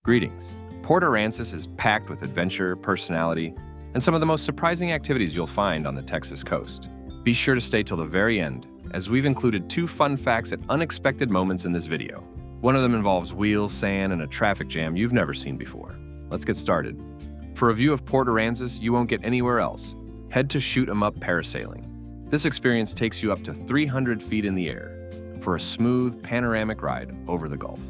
Greetings. Port Aransas is packed with adventure, personality, and some of the most surprising activities you'll find on the Texas coast. Be sure to stay till the very end, as we've included 2 fun facts at unexpected moments in this video. One of them involves wheels, sand, and a traffic jam you've never seen before. Let's get started. For a view of Port Aransas you won't get anywhere else, head to Chute Em Up Parasailing. This experience takes you up to 300 feet in the air for a smooth, panoramic ride over the Gulf.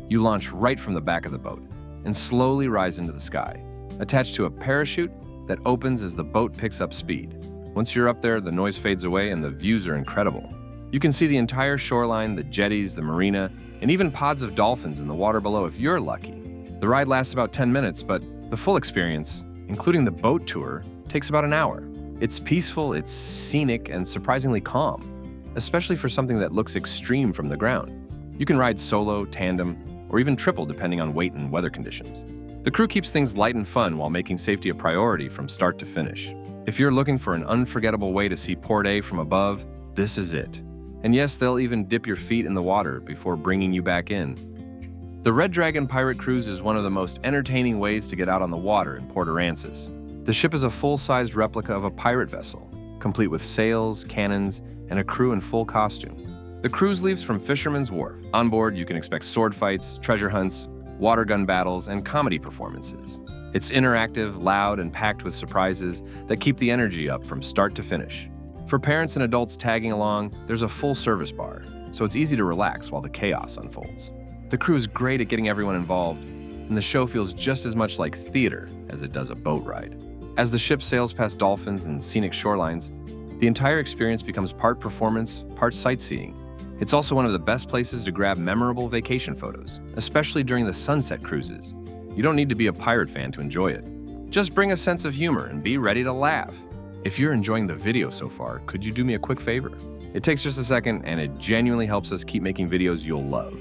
You launch right from the back of the boat and slowly rise into the sky, attached to a parachute that opens as the boat picks up speed. Once you're up there, the noise fades away and the views are incredible. You can see the entire shoreline, the jetties, the marina, and even pods of dolphins in the water below if you're lucky. The ride lasts about 10 minutes, but the full experience, including the boat tour, takes about an hour. It's peaceful, it's scenic, and surprisingly calm, especially for something that looks extreme from the ground. You can ride solo, tandem, or even triple depending on weight and weather conditions. The crew keeps things light and fun while making safety a priority from start to finish. If you're looking for an unforgettable way to see Port A from above, this is it. And yes, they'll even dip your feet in the water before bringing you back in. The Red Dragon Pirate Cruise is one of the most entertaining ways to get out on the water in Port Aransas. The ship is a full-sized replica of a pirate vessel, complete with sails, cannons, and a crew in full costume. The cruise leaves from Fisherman's Wharf. On board, you can expect sword fights, treasure hunts, water gun battles, and comedy performances. It's interactive, loud, and packed with surprises that keep the energy up from start to finish. For parents and adults tagging along, there's a full-service bar, so it's easy to relax while the chaos unfolds. The crew is great at getting everyone involved, and the show feels just as much like theater as it does a boat ride. As the ship sails past dolphins and scenic shorelines, the entire experience becomes part performance, part sightseeing. It's also one of the best places to grab memorable vacation photos, especially during the sunset cruises. You don't need to be a pirate fan to enjoy it. Just bring a sense of humor and be ready to laugh. If you're enjoying the video so far, could you do me a quick favor? It takes just a second and it genuinely helps us keep making videos you'll love.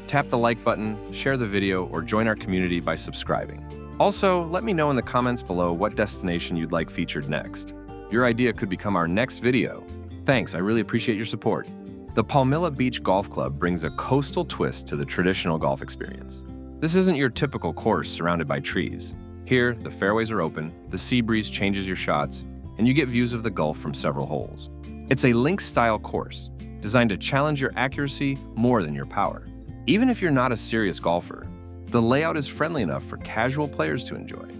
Tap the like button, share the video, or join our community by subscribing. Also, let me know in the comments below what destination you'd like featured next. Your idea could become our next video. Thanks, I really appreciate your support. The Palmilla Beach Golf Club brings a coastal twist to the traditional golf experience. This isn't your typical course surrounded by trees. Here, the fairways are open, the sea breeze changes your shots, and you get views of the Gulf from several holes. It's a links-style course, designed to challenge your accuracy more than your power. Even if you're not a serious golfer, the layout is friendly enough for casual players to enjoy.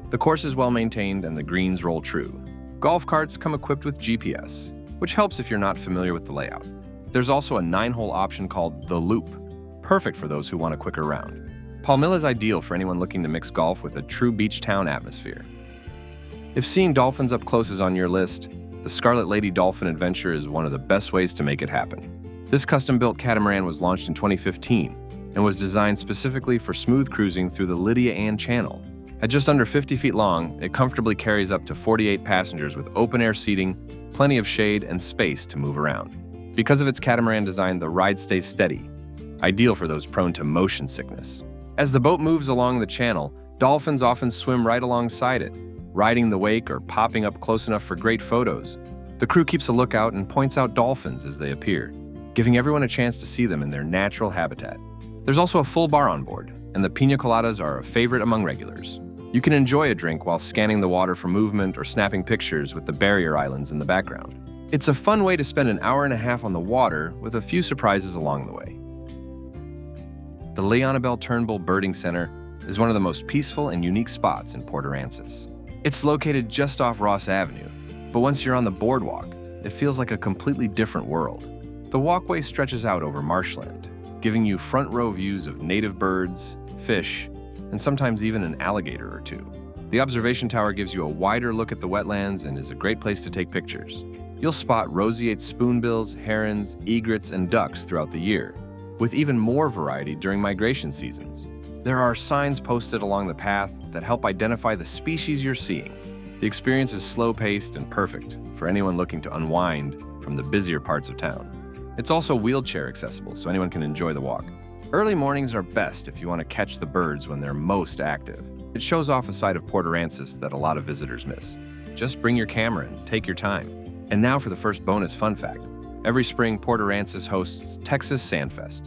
The course is well maintained and the greens roll true. Golf carts come equipped with GPS, which helps if you're not familiar with the layout. There's also a 9-hole option called The Loop, perfect for those who want a quicker round. Palmilla is ideal for anyone looking to mix golf with a true beach town atmosphere. If seeing dolphins up close is on your list, the Scarlet Lady Dolphin Adventure is one of the best ways to make it happen. This custom-built catamaran was launched in 2015 and was designed specifically for smooth cruising through the Lydia Ann Channel. At just under 50 feet long, it comfortably carries up to 48 passengers with open-air seating, plenty of shade, and space to move around. Because of its catamaran design, the ride stays steady, ideal for those prone to motion sickness. As the boat moves along the channel, dolphins often swim right alongside it, riding the wake or popping up close enough for great photos. The crew keeps a lookout and points out dolphins as they appear, giving everyone a chance to see them in their natural habitat. There's also a full bar on board, and the pina coladas are a favorite among regulars. You can enjoy a drink while scanning the water for movement or snapping pictures with the barrier islands in the background. It's a fun way to spend an hour and a half on the water with a few surprises along the way. The Leonabelle Turnbull Birding Center is one of the most peaceful and unique spots in Port Aransas. It's located just off Ross Avenue, but once you're on the boardwalk, it feels like a completely different world. The walkway stretches out over marshland, giving you front-row views of native birds, fish, and sometimes even an alligator or two. The observation tower gives you a wider look at the wetlands and is a great place to take pictures. You'll spot roseate spoonbills, herons, egrets, and ducks throughout the year, with even more variety during migration seasons. There are signs posted along the path that help identify the species you're seeing. The experience is slow-paced and perfect for anyone looking to unwind from the busier parts of town. It's also wheelchair accessible, so anyone can enjoy the walk. Early mornings are best if you want to catch the birds when they're most active. It shows off a side of Port Aransas that a lot of visitors miss. Just bring your camera and take your time. And now for the first bonus fun fact. Every spring, Port Aransas hosts Texas Sand Fest,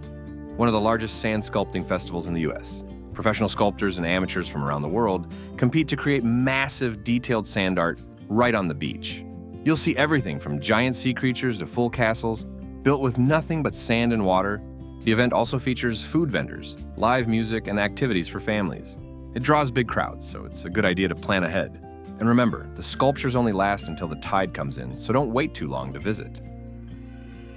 one of the largest sand sculpting festivals in the U.S. Professional sculptors and amateurs from around the world compete to create massive, detailed sand art right on the beach. You'll see everything from giant sea creatures to full castles, built with nothing but sand and water. The event also features food vendors, live music, and activities for families. It draws big crowds, so it's a good idea to plan ahead. And remember, the sculptures only last until the tide comes in, so don't wait too long to visit.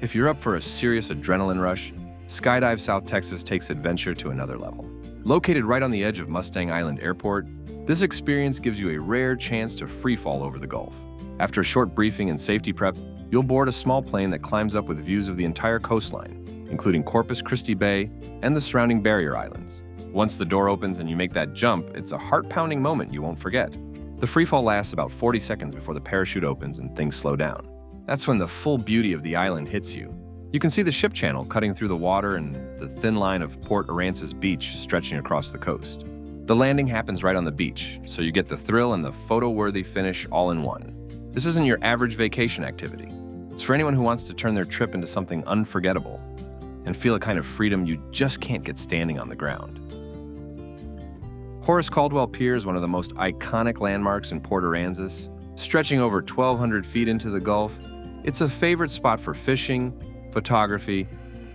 If you're up for a serious adrenaline rush, Skydive South Texas takes adventure to another level. Located right on the edge of Mustang Island Airport, this experience gives you a rare chance to freefall over the Gulf. After a short briefing and safety prep, you'll board a small plane that climbs up with views of the entire coastline, including Corpus Christi Bay and the surrounding barrier islands. Once the door opens and you make that jump, it's a heart-pounding moment you won't forget. The freefall lasts about 40 seconds before the parachute opens and things slow down. That's when the full beauty of the island hits you. You can see the ship channel cutting through the water and the thin line of Port Aransas Beach stretching across the coast. The landing happens right on the beach, so you get the thrill and the photo-worthy finish all in one. This isn't your average vacation activity. It's for anyone who wants to turn their trip into something unforgettable and feel a kind of freedom you just can't get standing on the ground. Horace Caldwell Pier is one of the most iconic landmarks in Port Aransas. Stretching over 1,200 feet into the Gulf, it's a favorite spot for fishing, photography,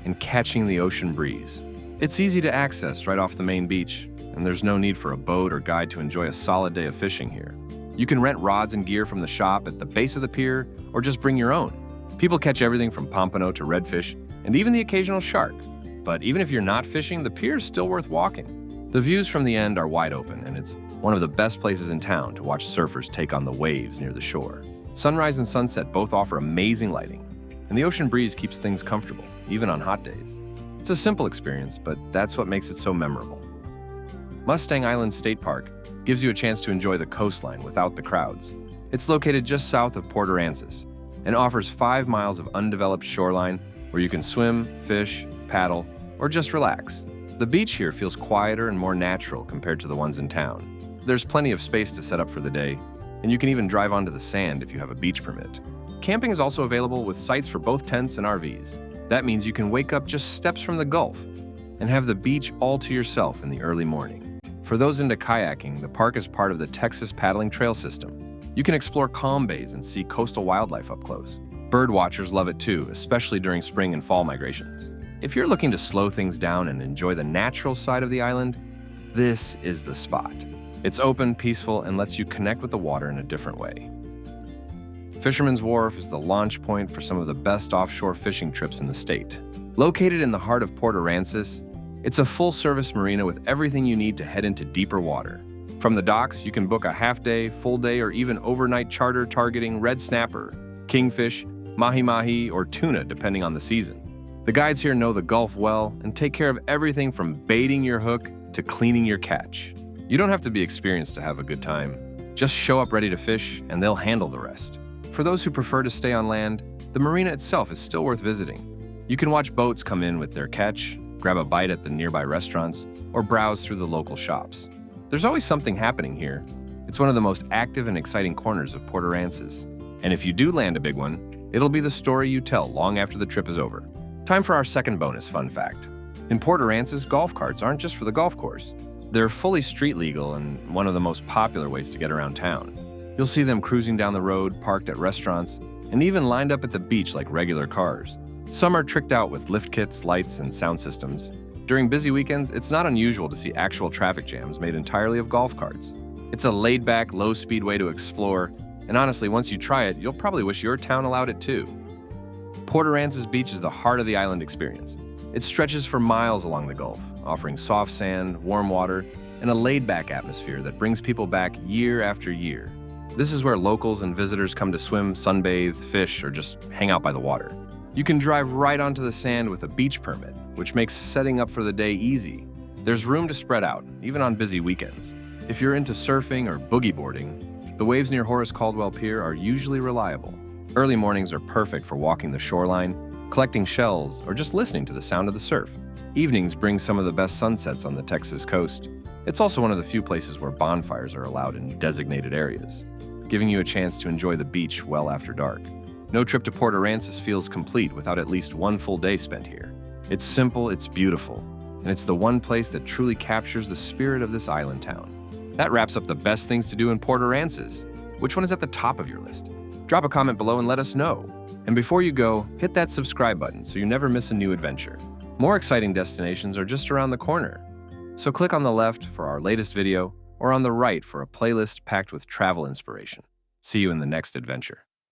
and catching the ocean breeze. It's easy to access right off the main beach, and there's no need for a boat or guide to enjoy a solid day of fishing here. You can rent rods and gear from the shop at the base of the pier, or just bring your own. People catch everything from pompano to redfish, and even the occasional shark. But even if you're not fishing, the pier is still worth walking. The views from the end are wide open, and it's one of the best places in town to watch surfers take on the waves near the shore. Sunrise and sunset both offer amazing lighting, and the ocean breeze keeps things comfortable, even on hot days. It's a simple experience, but that's what makes it so memorable. Mustang Island State Park gives you a chance to enjoy the coastline without the crowds. It's located just south of Port Aransas and offers 5 miles of undeveloped shoreline where you can swim, fish, paddle, or just relax. The beach here feels quieter and more natural compared to the ones in town. There's plenty of space to set up for the day, and you can even drive onto the sand if you have a beach permit. Camping is also available with sites for both tents and RVs. That means you can wake up just steps from the Gulf and have the beach all to yourself in the early morning. For those into kayaking, the park is part of the Texas Paddling Trail System. You can explore calm bays and see coastal wildlife up close. Bird watchers love it too, especially during spring and fall migrations. If you're looking to slow things down and enjoy the natural side of the island, this is the spot. It's open, peaceful, and lets you connect with the water in a different way. Fisherman's Wharf is the launch point for some of the best offshore fishing trips in the state. Located in the heart of Port Aransas, it's a full-service marina with everything you need to head into deeper water. From the docks, you can book a half-day, full-day, or even overnight charter targeting red snapper, kingfish, mahi-mahi, or tuna, depending on the season. The guides here know the Gulf well and take care of everything from baiting your hook to cleaning your catch. You don't have to be experienced to have a good time. Just show up ready to fish, and they'll handle the rest. For those who prefer to stay on land, the marina itself is still worth visiting. You can watch boats come in with their catch, grab a bite at the nearby restaurants, or browse through the local shops. There's always something happening here. It's one of the most active and exciting corners of Port Aransas. And if you do land a big one, it'll be the story you tell long after the trip is over. Time for our second bonus fun fact. In Port Aransas, golf carts aren't just for the golf course. They're fully street legal and one of the most popular ways to get around town. You'll see them cruising down the road, parked at restaurants, and even lined up at the beach like regular cars. Some are tricked out with lift kits, lights, and sound systems. During busy weekends, it's not unusual to see actual traffic jams made entirely of golf carts. It's a laid-back, low-speed way to explore, and honestly, once you try it, you'll probably wish your town allowed it too. Port Aransas Beach is the heart of the island experience. It stretches for miles along the Gulf, offering soft sand, warm water, and a laid-back atmosphere that brings people back year after year. This is where locals and visitors come to swim, sunbathe, fish, or just hang out by the water. You can drive right onto the sand with a beach permit, which makes setting up for the day easy. There's room to spread out, even on busy weekends. If you're into surfing or boogie boarding, the waves near Horace Caldwell Pier are usually reliable. Early mornings are perfect for walking the shoreline, collecting shells, or just listening to the sound of the surf. Evenings bring some of the best sunsets on the Texas coast. It's also one of the few places where bonfires are allowed in designated areas, giving you a chance to enjoy the beach well after dark. No trip to Port Aransas feels complete without at least one full day spent here. It's simple, it's beautiful, and it's the one place that truly captures the spirit of this island town. That wraps up the best things to do in Port Aransas. Which one is at the top of your list? Drop a comment below and let us know. And before you go, hit that subscribe button so you never miss a new adventure. More exciting destinations are just around the corner. So click on the left for our latest video or on the right for a playlist packed with travel inspiration. See you in the next adventure.